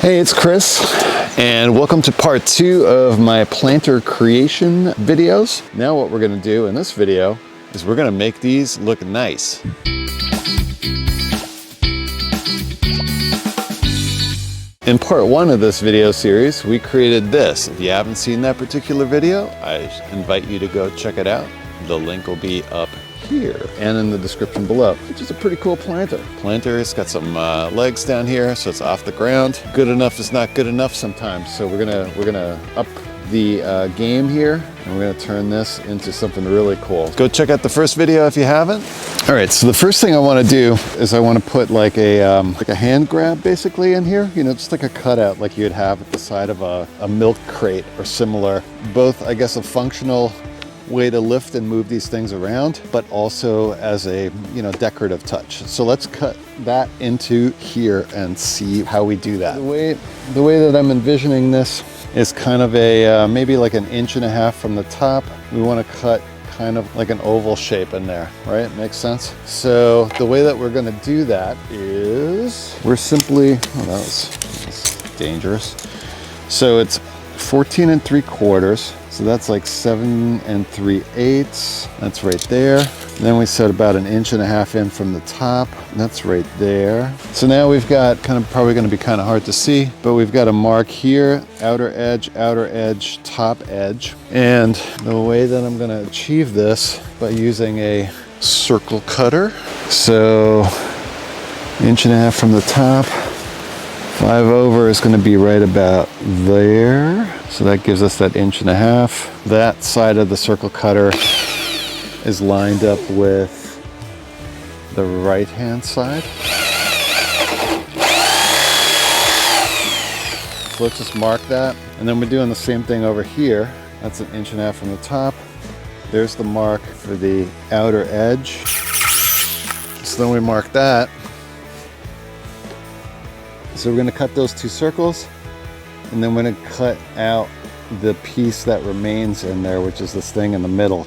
Hey, it's Chris, and welcome to part 2 of my planter creation videos. Now what we're gonna do in this video is we're gonna make these look nice. In part 1 of this video series, we created this. If you haven't seen that particular video, I invite you to go check it out. The link will be up here and in the description below, which is a pretty cool planter. It's got some legs down here, so it's off the ground. Good enough is not good enough sometimes. So we're gonna up the game here, and we're gonna turn this into something really cool. Go check out the first video if you haven't. All right, so the first thing I want to do is I want to put like a hand grab basically in here. You know, just like a cutout like you'd have at the side of a milk crate or similar. Both, I guess, a functional way to lift and move these things around, but also as a, you know, decorative touch. So let's cut that into here and see how we do that. The way that I'm envisioning this is kind of a maybe like 1.5 inches from the top. We want to cut kind of like an oval shape in there, right? Makes sense? So the way that we're going to do that is we're simply, oh, that's dangerous. So it's 14 3/4. So that's like 7 3/8. That's right there. And then we set about 1.5 inches in from the top. That's right there. So now we've got probably going to be kind of hard to see, but we've got a mark here, outer edge, top edge. And the way that I'm going to achieve this by using a circle cutter. So 1.5 inches from the top. 5 over is going to be right about there. So that gives us that 1.5 inches. That side of the circle cutter is lined up with the right hand side. So let's just mark that. And then we're doing the same thing over here. That's 1.5 inches from the top. There's the mark for the outer edge. So then we mark that. So we're going to cut those 2 circles, and then we're going to cut out the piece that remains in there, which is this thing in the middle.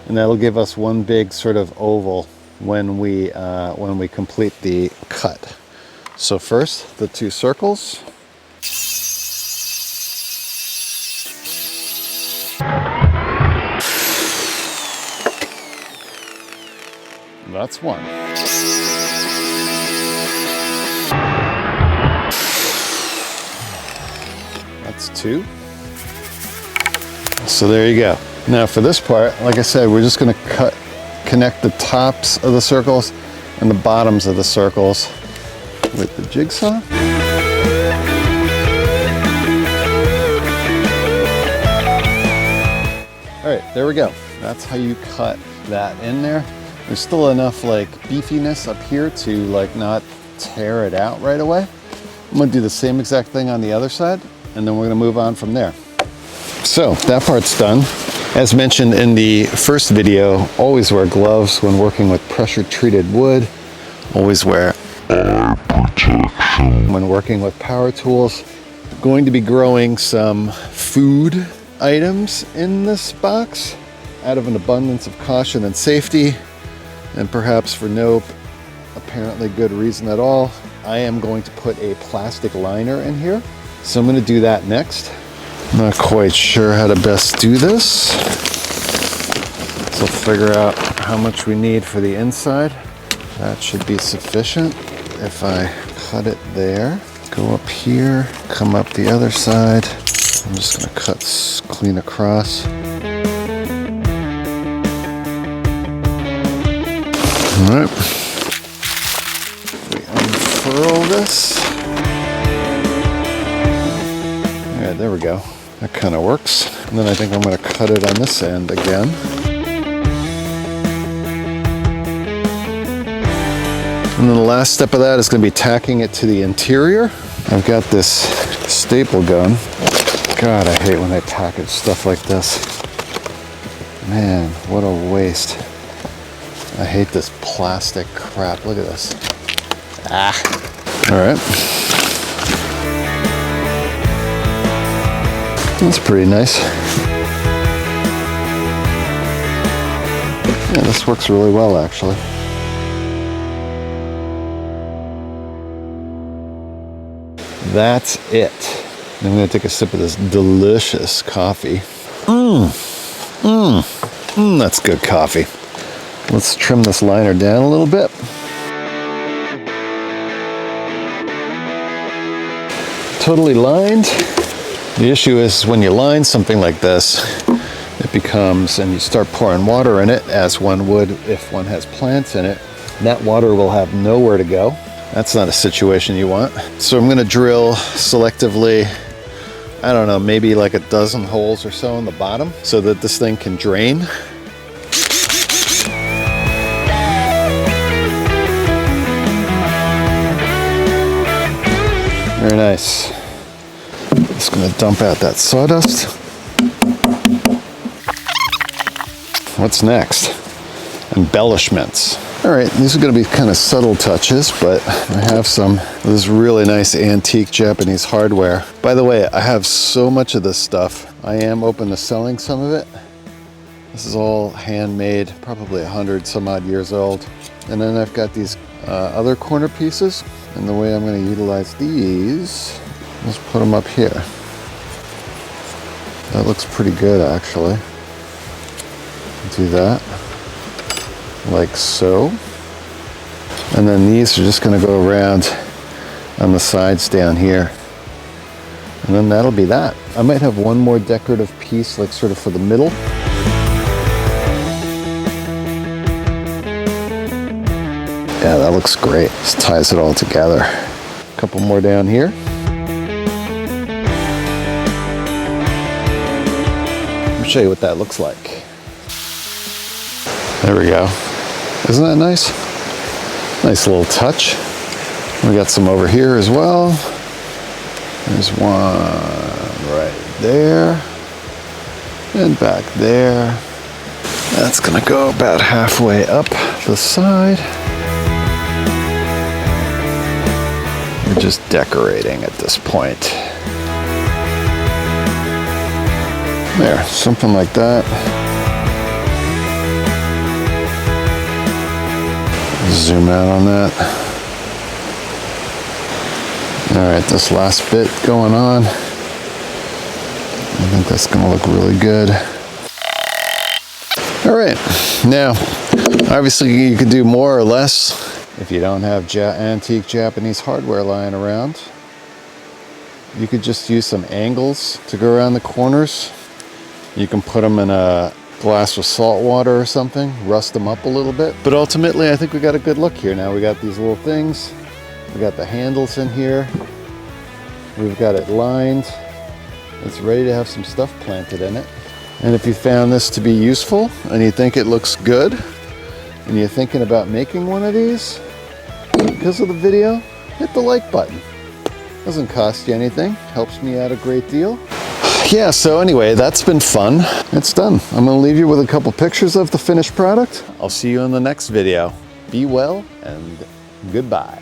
And that'll give us one big sort of oval when we complete the cut. So first, the 2 circles. That's one. That's 2. So there you go. Now for this part, like I said, we're just going to connect the tops of the circles and the bottoms of the circles with the jigsaw. All right, there we go. That's how you cut that in there. There's still enough like beefiness up here to like not tear it out right away. I'm going to do the same exact thing on the other side, and then we're going to move on from there. So that part's done. As mentioned in the first video, always wear gloves when working with pressure treated wood. Always wear eye protection when working with power tools. Going to be growing some food items in this box out of an abundance of caution and safety, and perhaps for no apparently good reason at all, I am going to put a plastic liner in here. So I'm going to do that next. I'm not quite sure how to best do this. So we'll figure out how much we need for the inside. That should be sufficient. If I cut it there, go up here, come up the other side. I'm just going to cut clean across. All right. We unfurl this. All right, there we go. That kind of works. And then I think I'm going to cut it on this end again. And then the last step of that is going to be tacking it to the interior. I've got this staple gun. God, I hate when they package stuff like this. Man, what a waste. I hate this plastic crap. Look at this. Ah. All right. That's pretty nice. Yeah, this works really well, actually. That's it. I'm gonna take a sip of this delicious coffee. That's good coffee. Let's trim this liner down a little bit. Totally lined. The issue is when you line something like this, it becomes, and you start pouring water in it, as one would if one has plants in it, that water will have nowhere to go. That's not a situation you want. So I'm gonna drill selectively, I don't know, maybe like a dozen holes or so in the bottom so that this thing can drain. Very nice. Just gonna dump out that sawdust. What's next? Embellishments. All right, these are gonna be kind of subtle touches, but I have some of this really nice antique Japanese hardware. By the way, I have so much of this stuff. I am open to selling some of it. This is all handmade, probably 100 some odd years old. And then I've got these other corner pieces. And the way I'm gonna utilize these, let's put them up here. That looks pretty good, actually. Do that, like so. And then these are just gonna go around on the sides down here. And then that'll be that. I might have one more decorative piece, like sort of for the middle. Yeah, that looks great. Just ties it all together. A couple more down here. Let me show you what that looks like. There we go. Isn't that nice? Nice little touch. We got some over here as well. There's one right there. And back there. That's gonna go about halfway up the side. We're just decorating at this point. There, something like that. Zoom out on that. All right, this last bit going on. I think that's gonna look really good. All right, now, obviously you could do more or less if you don't have antique Japanese hardware lying around. You could just use some angles to go around the corners. You can put them in a glass with salt water or something, rust them up a little bit. But ultimately, I think we got a good look here now. We got these little things. We got the handles in here. We've got it lined. It's ready to have some stuff planted in it. And if you found this to be useful and you think it looks good and you're thinking about making one of these because of the video, hit the like button. Doesn't cost you anything, helps me out a great deal. Yeah, so anyway, that's been fun. It's done. I'm gonna leave you with a couple pictures of the finished product. I'll see you in the next video. Be well and goodbye.